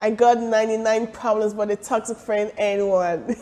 I got 99 problems, but a toxic friend ain't one.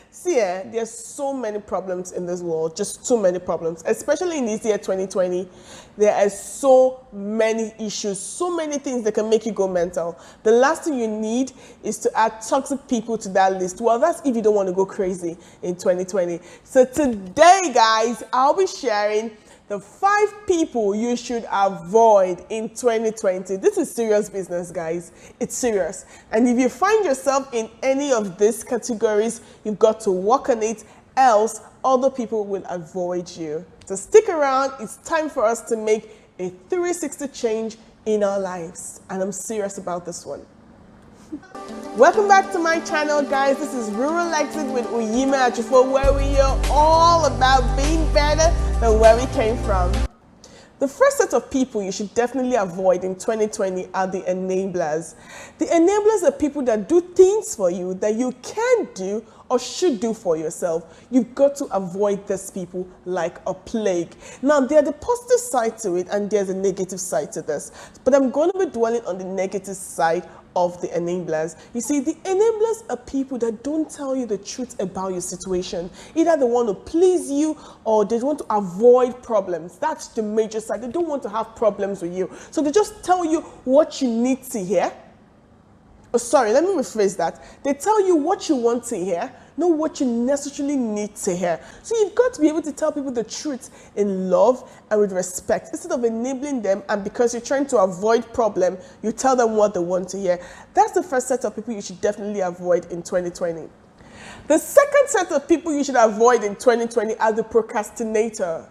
See, there's so many problems in this world, just too many problems, especially in this year 2020. There are so many issues, so many things that can make you go mental. The last thing you need is to add toxic people to that list. Well, that's if you don't want to go crazy in 2020. So today, guys, I'll be sharing the 5 people you should avoid in 2020. This is serious business, guys. It's serious. And if you find yourself in any of these categories, you've got to work on it, else other people will avoid you. So stick around. It's time for us to make a 360 change in our lives. And I'm serious about this one. Welcome back to my channel, guys. This is Rural Exit with Uyime Achifo, where we are all about being better than where we came from. The first set of people you should definitely avoid in 2020 are the enablers. The enablers are people that do things for you that you can do or should do for yourself. You've got to avoid these people like a plague. Now, there's the positive side to it and there's a negative side to this. But I'm going to be dwelling on the negative side of the enablers. You see, the enablers are people that don't tell you the truth about your situation. Either they want to please you or they want to avoid problems. That's the major side. They don't want to have problems with you. So they just tell you what you need to hear. Oh, sorry, let me rephrase that. They tell you what you want to hear, not what you necessarily need to hear. So you've got to be able to tell people the truth in love and with respect, instead of enabling them, and because you're trying to avoid problem, you tell them what they want to hear. That's the first set of people you should definitely avoid in 2020. The second set of people you should avoid in 2020 are the procrastinators.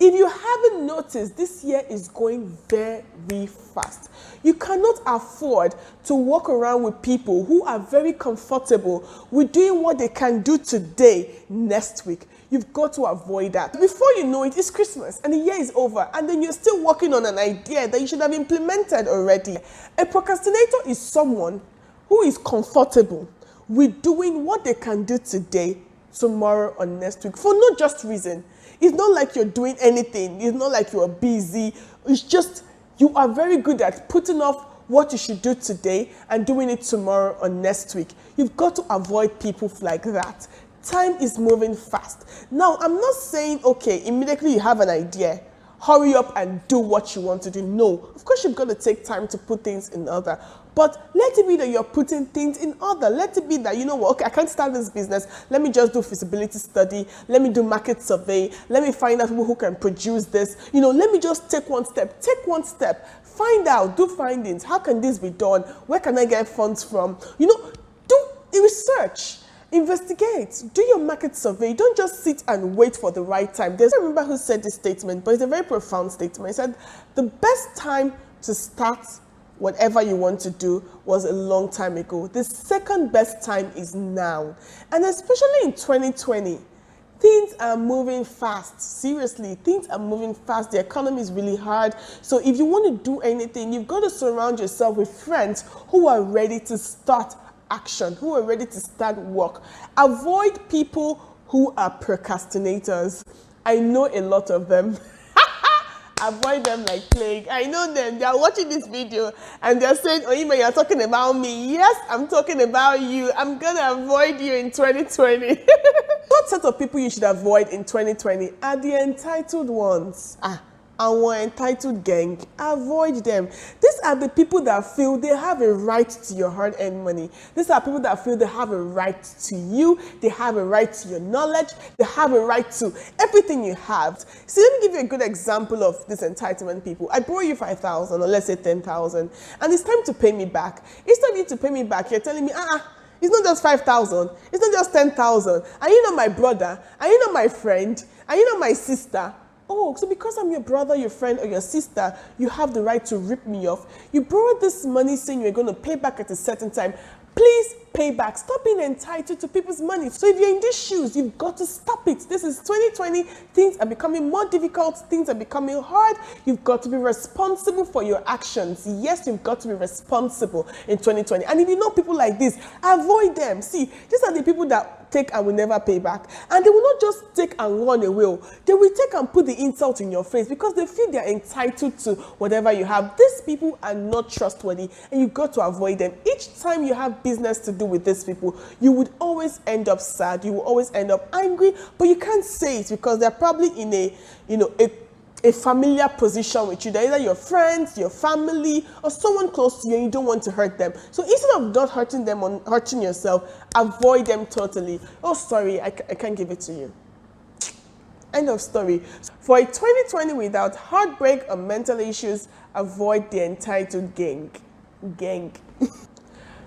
If you haven't noticed, this year is going very fast. You cannot afford to walk around with people who are very comfortable with doing what they can do today, next week. You've got to avoid that. Before you know it, it's Christmas and the year is over, and then you're still working on an idea that you should have implemented already. A procrastinator is someone who is comfortable with doing what they can do today, tomorrow, or next week for no just reason. It's not like you're doing anything. It's not like you're busy. It's just you are very good at putting off what you should do today and doing it tomorrow or next week. You've got to avoid people like that. Time is moving fast. Now, I'm not saying, okay, immediately you have an idea, hurry up and do what you want to do. No, of course you've got to take time to put things in order. But let it be that you're putting things in order. Let it be that, you know what, okay, I can't start this business. Let me just do feasibility study. Let me do market survey. Let me find out who can produce this. You know, let me just take one step. Take one step. Find out, do findings. How can this be done? Where can I get funds from? You know, do research. Investigate. Do your market survey. Don't just sit and wait for the right time. I don't remember who said this statement, but it's a very profound statement. He said, the best time to start whatever you want to do was a long time ago. The second best time is now. And especially in 2020, things are moving fast. Seriously, things are moving fast. The economy is really hard. So if you want to do anything, you've got to surround yourself with friends who are ready to start action, who are ready to start work. Avoid people who are procrastinators. I know a lot of them. Avoid them like plague. I know them. They are watching this video and they're saying, Uyime, you're talking about me. Yes, I'm talking about you. I'm going to avoid you in 2020. What set of people you should avoid in 2020 are the entitled ones. Our entitled gang. Avoid them. These are the people that feel they have a right to your hard-earned money. These are people that feel they have a right to you. They have a right to your knowledge. They have a right to everything you have. See, let me give you a good example of this entitlement people. I borrow you 5,000 or let's say 10,000, and it's time to pay me back. Instead of you to pay me back, you're telling me, it's not just 5,000. It's not just 10,000. Are you not my brother? Are you not my friend? Are you not my sister? Oh, so because I'm your brother, your friend, or your sister, you have the right to rip me off. You borrowed this money saying you're going to pay back at a certain time. Please pay back. Stop being entitled to people's money. So if you're in these shoes, you've got to stop it. This is 2020. Things are becoming more difficult. Things are becoming hard. You've got to be responsible for your actions. Yes, you've got to be responsible in 2020. And if you know people like this, avoid them. See, these are the people that take and will never pay back. And they will not just take and run away. They will take and put the insult in your face because they feel they're entitled to whatever you have. These people are not trustworthy, and you've got to avoid them. Each time you have business to do with these people, you would always end up sad. You will always end up angry, but you can't say it because they're probably in a familiar position with you. They're either your friends, your family, or someone close to you, and you don't want to hurt them. So instead of not hurting them or hurting yourself, avoid them totally. Oh, sorry, I can't give it to you. End of story. For a 2020 without heartbreak or mental issues, avoid the entitled gang.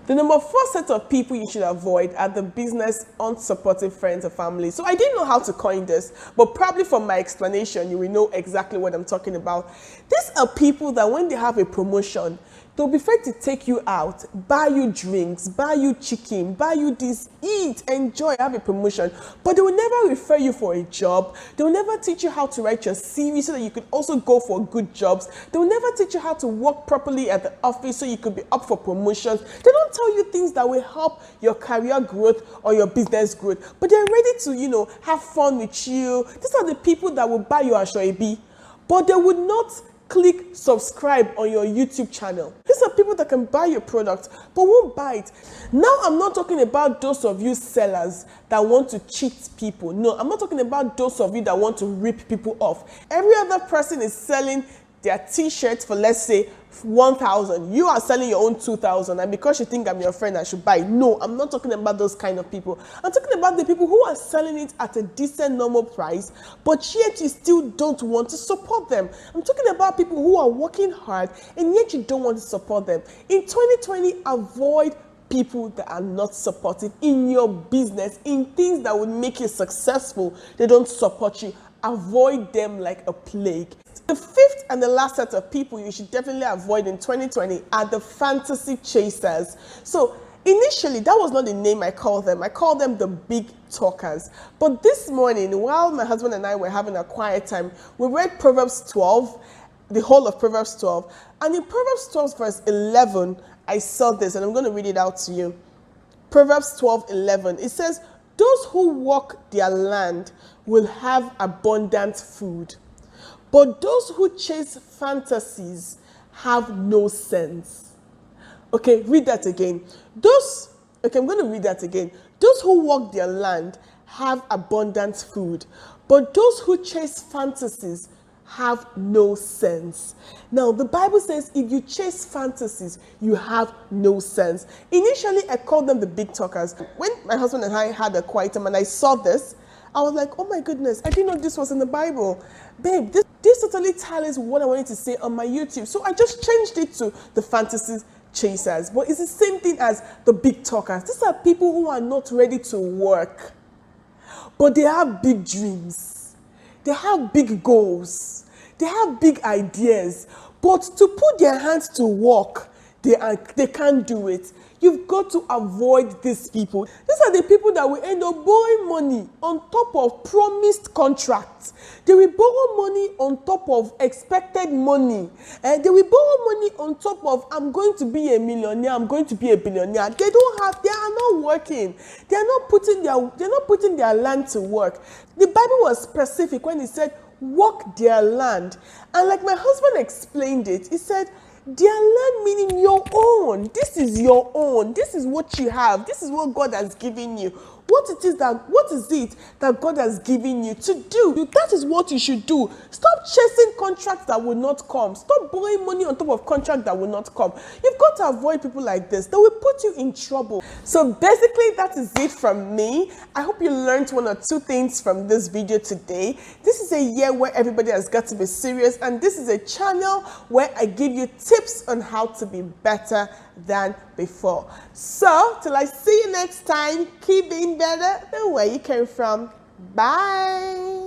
The number 4 set of people you should avoid are the business unsupportive friends or family. So I didn't know how to coin this, but probably from my explanation, you will know exactly what I'm talking about. These are people that when they have a promotion, they'll be afraid to take you out, buy you drinks, buy you chicken, buy you this, eat, enjoy, have a promotion. But they will never refer you for a job. They will never teach you how to write your CV so that you could also go for good jobs. They will never teach you how to work properly at the office so you could be up for promotions. They don't tell you things that will help your career growth or your business growth. But they're ready to, have fun with you. These are the people that will buy your Ashoebi, but they would not click subscribe on your YouTube channel. These are people that can buy your product but won't buy it. Now I'm not talking about those of you sellers that want to cheat people. No, I'm not talking about those of you that want to rip people off. Every other person is selling their t-shirts for, let's say, 1,000. You are selling your own 2,000, and because you think I'm your friend, I should buy. No, I'm not talking about those kind of people. I'm talking about the people who are selling it at a decent normal price, but yet you still don't want to support them. I'm talking about people who are working hard, and yet you don't want to support them. In 2020, avoid people that are not supportive in your business, in things that would make you successful. They don't support you. Avoid them like a plague. The 5th and the last set of people you should definitely avoid in 2020 are the fantasy chasers. So initially, that was not the name I called them. I called them the big talkers. But this morning, while my husband and I were having a quiet time, we read Proverbs 12, the whole of Proverbs 12. And in Proverbs 12 verse 11, I saw this, and I'm going to read it out to you. Proverbs 12:11. It says, "Those who walk their land will have abundant food, but those who chase fantasies have no sense." Okay, read that again. I'm going to read that again. Those who walk their land have abundant food, but those who chase fantasies have no sense. Now, the Bible says if you chase fantasies, you have no sense. Initially, I called them the big talkers. When my husband and I had a quiet time and I saw this, I was like, oh my goodness, I didn't know this was in the Bible. Babe, this totally tallies what I wanted to say on my YouTube. So I just changed it to the fantasy chasers. But it's the same thing as the big talkers. These are people who are not ready to work, but they have big dreams. They have big goals. They have big ideas. But to put their hands to work, they can't do it. You've got to avoid these people. These are the people that will end up borrowing money on top of promised contracts. They will borrow money on top of expected money. They will borrow money on top of, I'm going to be a millionaire, I'm going to be a billionaire. They are not working. They are not putting their land to work. The Bible was specific when it said, walk their land. And like my husband explained it, he said, their land meaning your own. This is your own. This is what you have. This is what God has given you. What is it that God has given you to do? That is what you should do. Stop chasing contracts that will not come. Stop borrowing money on top of contracts that will not come. You've got to avoid people like this. They will put you in trouble. So basically, that is it from me. I hope you learned 1 or 2 things from this video today. This is a year where everybody has got to be serious, and this is a channel where I give you tips on how to be better than before. So till I see you next time, keep being better than where you came from. Bye.